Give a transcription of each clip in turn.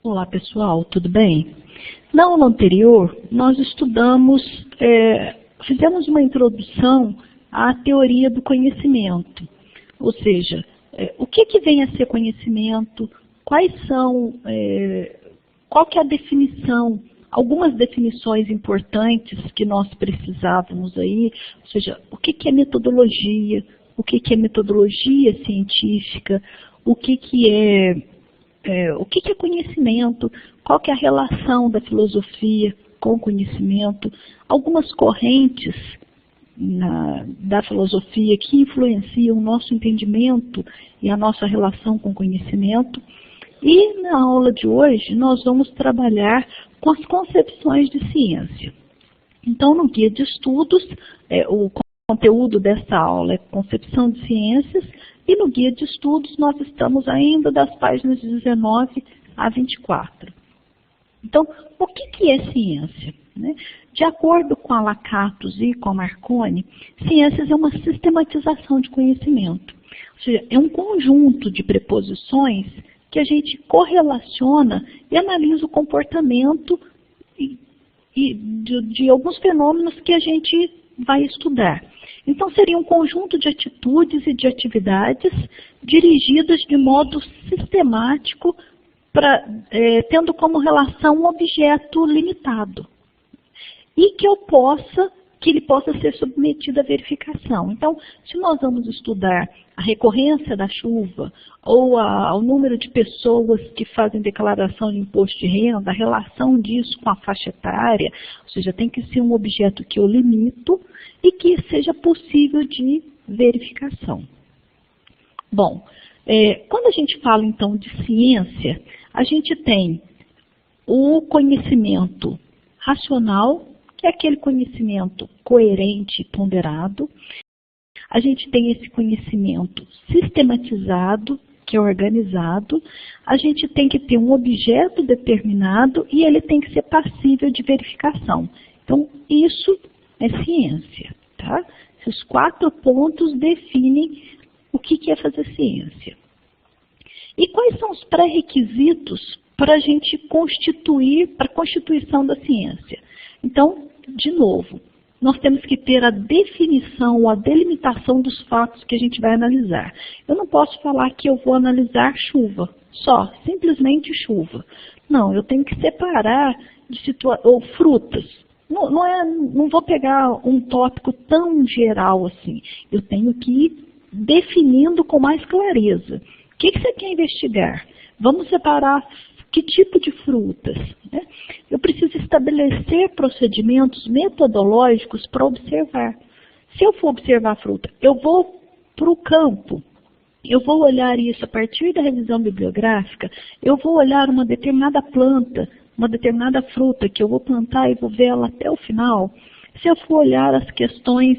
Olá pessoal, tudo bem? Na aula anterior, nós fizemos uma introdução à teoria do conhecimento, ou seja, o que vem a ser conhecimento, qual que é a definição, algumas definições importantes que nós precisávamos aí, ou seja, o que é metodologia, o que é metodologia científica, o que é conhecimento, qual que é a relação da filosofia com o conhecimento, algumas correntes da filosofia que influenciam o nosso entendimento e a nossa relação com o conhecimento. E na aula de hoje nós vamos trabalhar com as concepções de ciência. Então, no guia de estudos, o conteúdo dessa aula é concepção de ciências, e no guia de estudos nós estamos ainda das páginas 19 a 24. Então, o que é ciência? De acordo com a Lakatos e com a Marconi, ciências é uma sistematização de conhecimento. Ou seja, é um conjunto de preposições que a gente correlaciona e analisa o comportamento de alguns fenômenos que a gente vai estudar. Então, seria um conjunto de atitudes e de atividades dirigidas de modo sistemático, tendo como relação um objeto limitado e que ele possa ser submetido à verificação. Então, se nós vamos estudar a recorrência da chuva ou o número de pessoas que fazem declaração de imposto de renda, a relação disso com a faixa etária, ou seja, tem que ser um objeto que eu limito e que seja possível de verificação. Bom, quando a gente fala então de ciência, a gente tem o conhecimento racional, que é aquele conhecimento coerente e ponderado. A gente tem esse conhecimento sistematizado, que é organizado. A gente tem que ter um objeto determinado e ele tem que ser passível de verificação. Então, isso é ciência, tá? Esses 4 pontos definem o que é fazer ciência. E quais são os pré-requisitos para a gente para a constituição da ciência? Então, de novo, nós temos que ter a definição, a delimitação dos fatos que a gente vai analisar. Eu não posso falar que eu vou analisar chuva, simplesmente chuva. Não, eu tenho que separar ou frutas. Não vou pegar um tópico tão geral assim. Eu tenho que ir definindo com mais clareza. O que você quer investigar? Vamos separar que tipo de frutas? Eu preciso estabelecer procedimentos metodológicos para observar. Se eu for observar a fruta, eu vou para o campo, eu vou olhar isso a partir da revisão bibliográfica, eu vou olhar uma determinada planta, uma determinada fruta que eu vou plantar e vou ver ela até o final. Se eu for olhar as questões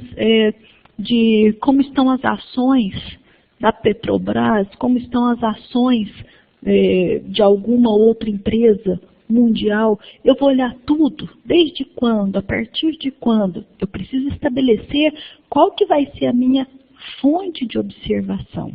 de como estão as ações da Petrobras, como estão as ações de alguma outra empresa mundial, eu vou olhar tudo, desde quando, a partir de quando. Eu preciso estabelecer qual que vai ser a minha fonte de observação.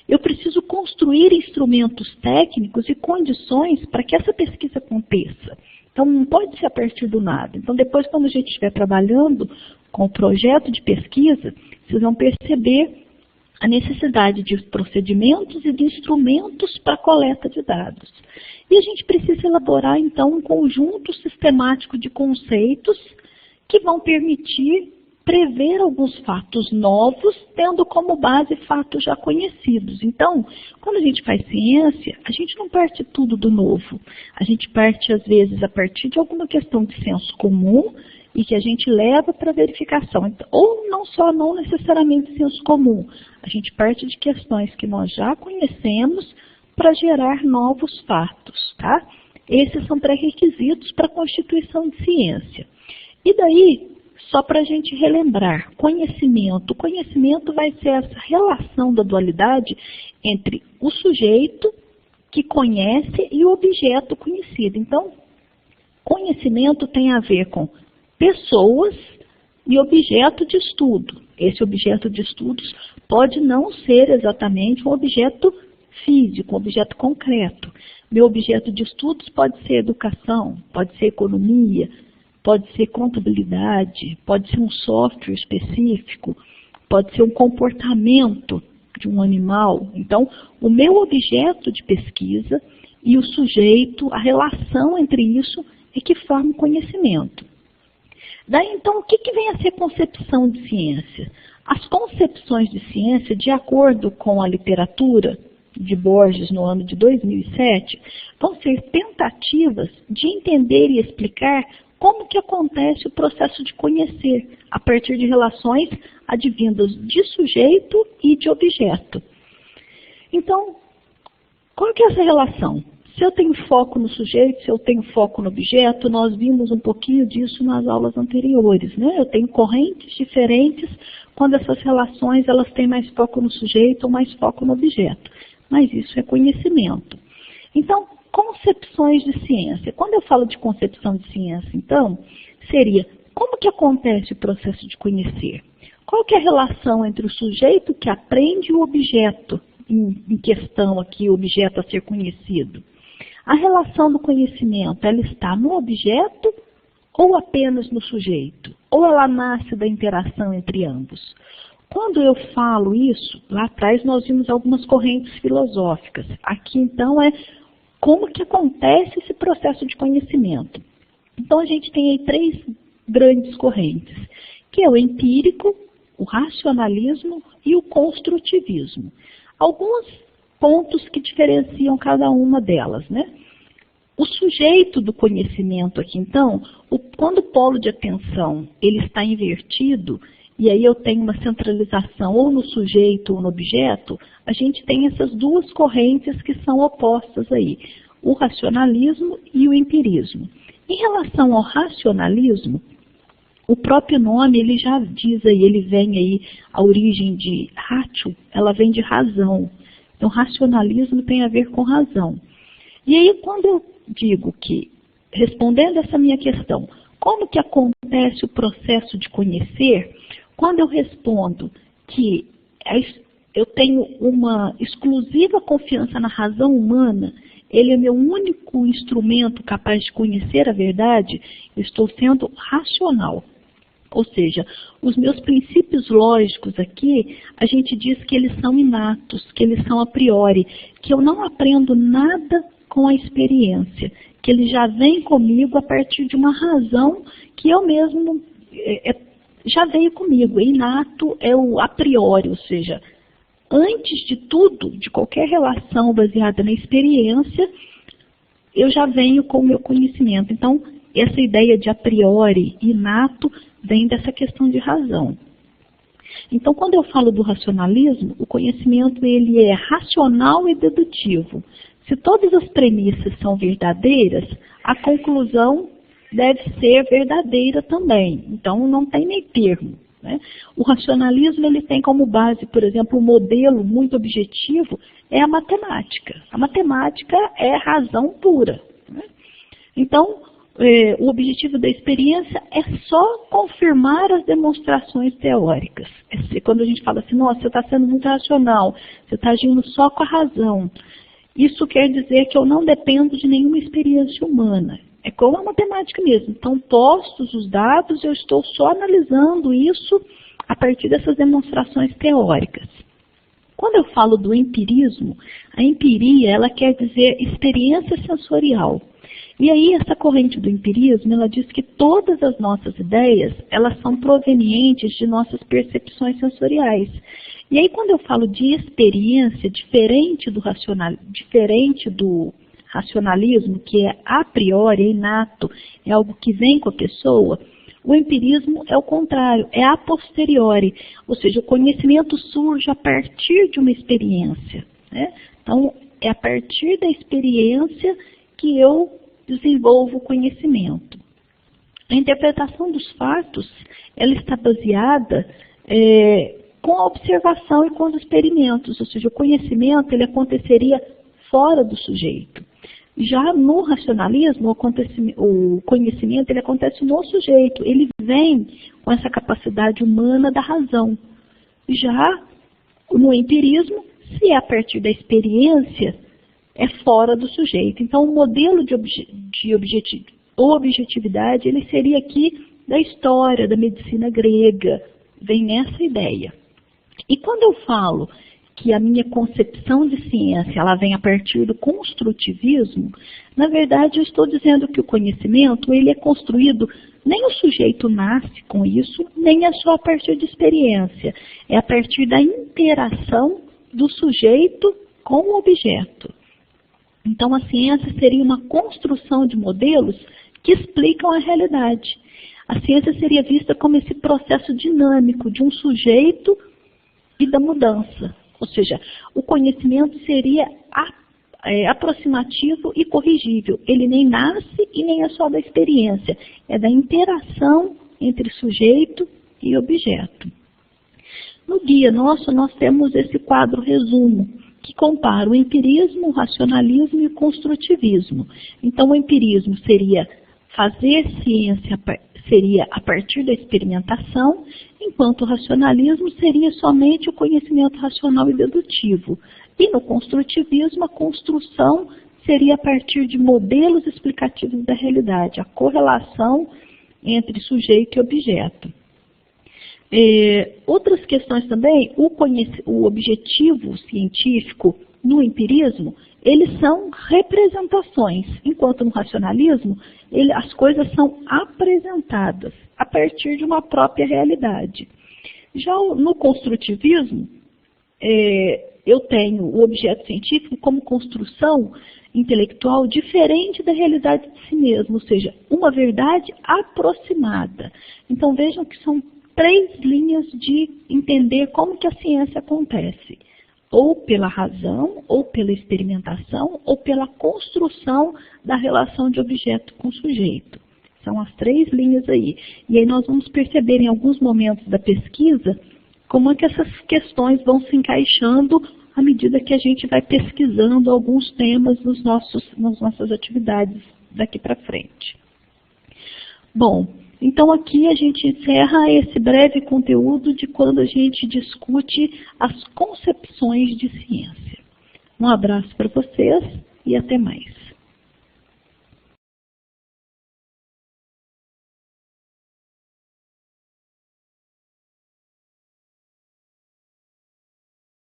Eu preciso construir instrumentos técnicos e condições para que essa pesquisa aconteça. Então, não pode ser a partir do nada. Então, depois, quando a gente estiver trabalhando com o projeto de pesquisa, vocês vão perceber a necessidade de procedimentos e de instrumentos para a coleta de dados. E a gente precisa elaborar, então, um conjunto sistemático de conceitos que vão permitir prever alguns fatos novos, tendo como base fatos já conhecidos. Então, quando a gente faz ciência, a gente não parte tudo do novo. A gente parte, às vezes, a partir de alguma questão de senso comum e que a gente leva para verificação. Ou não necessariamente senso comum. A gente parte de questões que nós já conhecemos para gerar novos fatos, tá? Esses são pré-requisitos para a constituição de ciência. E daí, só para a gente relembrar, conhecimento. O conhecimento vai ser essa relação da dualidade entre o sujeito que conhece e o objeto conhecido. Então, conhecimento tem a ver com pessoas e objeto de estudo. Esse objeto de estudos pode não ser exatamente um objeto físico, um objeto concreto. Meu objeto de estudos pode ser educação, pode ser economia, pode ser contabilidade, pode ser um software específico, pode ser um comportamento de um animal. Então, o meu objeto de pesquisa e o sujeito, a relação entre isso é que forma o conhecimento. Daí, então, o que vem a ser concepção de ciência? As concepções de ciência, de acordo com a literatura de Borges no ano de 2007, vão ser tentativas de entender e explicar como que acontece o processo de conhecer, a partir de relações advindas de sujeito e de objeto. Então, qual que é essa relação? Se eu tenho foco no sujeito, se eu tenho foco no objeto, nós vimos um pouquinho disso nas aulas anteriores, né? Eu tenho correntes diferentes quando essas relações elas têm mais foco no sujeito ou mais foco no objeto. Mas isso é conhecimento. Então, concepções de ciência. Quando eu falo de concepção de ciência, então, seria como que acontece o processo de conhecer? Qual que é a relação entre o sujeito que aprende e o objeto em questão aqui, o objeto a ser conhecido? A relação do conhecimento, ela está no objeto ou apenas no sujeito? Ou ela nasce da interação entre ambos? Quando eu falo isso, lá atrás nós vimos algumas correntes filosóficas. Aqui, então, é como que acontece esse processo de conhecimento. Então, a gente tem aí 3 grandes correntes, que é o empírico, o racionalismo e o construtivismo. Alguns pontos que diferenciam cada uma delas, né? O sujeito do conhecimento aqui, então, quando o polo de atenção ele está invertido, e aí eu tenho uma centralização ou no sujeito ou no objeto, a gente tem essas 2 correntes que são opostas aí, o racionalismo e o empirismo. Em relação ao racionalismo, o próprio nome, ele já diz aí, ele vem aí, a origem de ratio, ela vem de razão. Então, racionalismo tem a ver com razão. E aí, quando eu digo que, respondendo essa minha questão, como que acontece o processo de conhecer, quando eu respondo que eu tenho uma exclusiva confiança na razão humana, ele é meu único instrumento capaz de conhecer a verdade, eu estou sendo racional. Ou seja, os meus princípios lógicos aqui, a gente diz que eles são inatos, que eles são a priori, que eu não aprendo nada com a experiência, que ele já vem comigo a partir de uma razão que eu mesmo já veio comigo. Inato é o a priori, ou seja, antes de tudo, de qualquer relação baseada na experiência, eu já venho com o meu conhecimento. Então, essa ideia de a priori, inato, vem dessa questão de razão. Então, quando eu falo do racionalismo, o conhecimento ele é racional e dedutivo. Se todas as premissas são verdadeiras, a conclusão deve ser verdadeira também. Então, não tem meio termo, né? O racionalismo ele tem como base, por exemplo, um modelo muito objetivo, é a matemática. A matemática é razão pura, né? Então, o objetivo da experiência é só confirmar as demonstrações teóricas. Quando a gente fala assim, nossa, você está sendo muito racional, você está agindo só com a razão. Isso quer dizer que eu não dependo de nenhuma experiência humana. É como a matemática mesmo. Então, postos os dados, eu estou só analisando isso a partir dessas demonstrações teóricas. Quando eu falo do empirismo, a empiria, ela quer dizer experiência sensorial. E aí, essa corrente do empirismo, ela diz que todas as nossas ideias, elas são provenientes de nossas percepções sensoriais. E aí, quando eu falo de experiência, diferente do racionalismo, que é a priori, é inato, é algo que vem com a pessoa, o empirismo é o contrário, é a posteriori, ou seja, o conhecimento surge a partir de uma experiência, né? Então, é a partir da experiência que eu desenvolvo o conhecimento. A interpretação dos fatos, ela está baseada com a observação e com os experimentos, ou seja, o conhecimento ele aconteceria fora do sujeito. Já no racionalismo, o conhecimento ele acontece no sujeito, ele vem com essa capacidade humana da razão. Já no empirismo, Se é a partir da experiência, é fora do sujeito. Então, o modelo de objetividade, ele seria aqui da história, da medicina grega, vem nessa ideia. E quando eu falo que a minha concepção de ciência ela vem a partir do construtivismo, na verdade eu estou dizendo que o conhecimento ele é construído, nem o sujeito nasce com isso, nem é só a partir de experiência, é a partir da interação do sujeito com o objeto. Então a ciência seria uma construção de modelos que explicam a realidade. A ciência seria vista como esse processo dinâmico de um sujeito e da mudança. Ou seja, o conhecimento seria aproximativo e corrigível. Ele nem nasce e nem é só da experiência. É da interação entre sujeito e objeto. No guia nosso, nós temos esse quadro resumo, que compara o empirismo, o racionalismo e o construtivismo. Então, o empirismo seria fazer ciência seria a partir da experimentação, enquanto o racionalismo seria somente o conhecimento racional e dedutivo. E no construtivismo, a construção seria a partir de modelos explicativos da realidade, a correlação entre sujeito e objeto. Outras questões também, o objetivo científico no empirismo, eles são representações, enquanto no racionalismo, as coisas são apresentadas a partir de uma própria realidade. Já no construtivismo, eu tenho o objeto científico como construção intelectual diferente da realidade de si mesmo, ou seja, uma verdade aproximada. Então vejam que são 3 linhas de entender como que a ciência acontece. Ou pela razão, ou pela experimentação, ou pela construção da relação de objeto com sujeito. São as 3 linhas aí. E aí nós vamos perceber em alguns momentos da pesquisa como é que essas questões vão se encaixando à medida que a gente vai pesquisando alguns temas nas nossas atividades daqui para frente. Bom, então aqui a gente encerra esse breve conteúdo de quando a gente discute as concepções de ciência. Um abraço para vocês e até mais.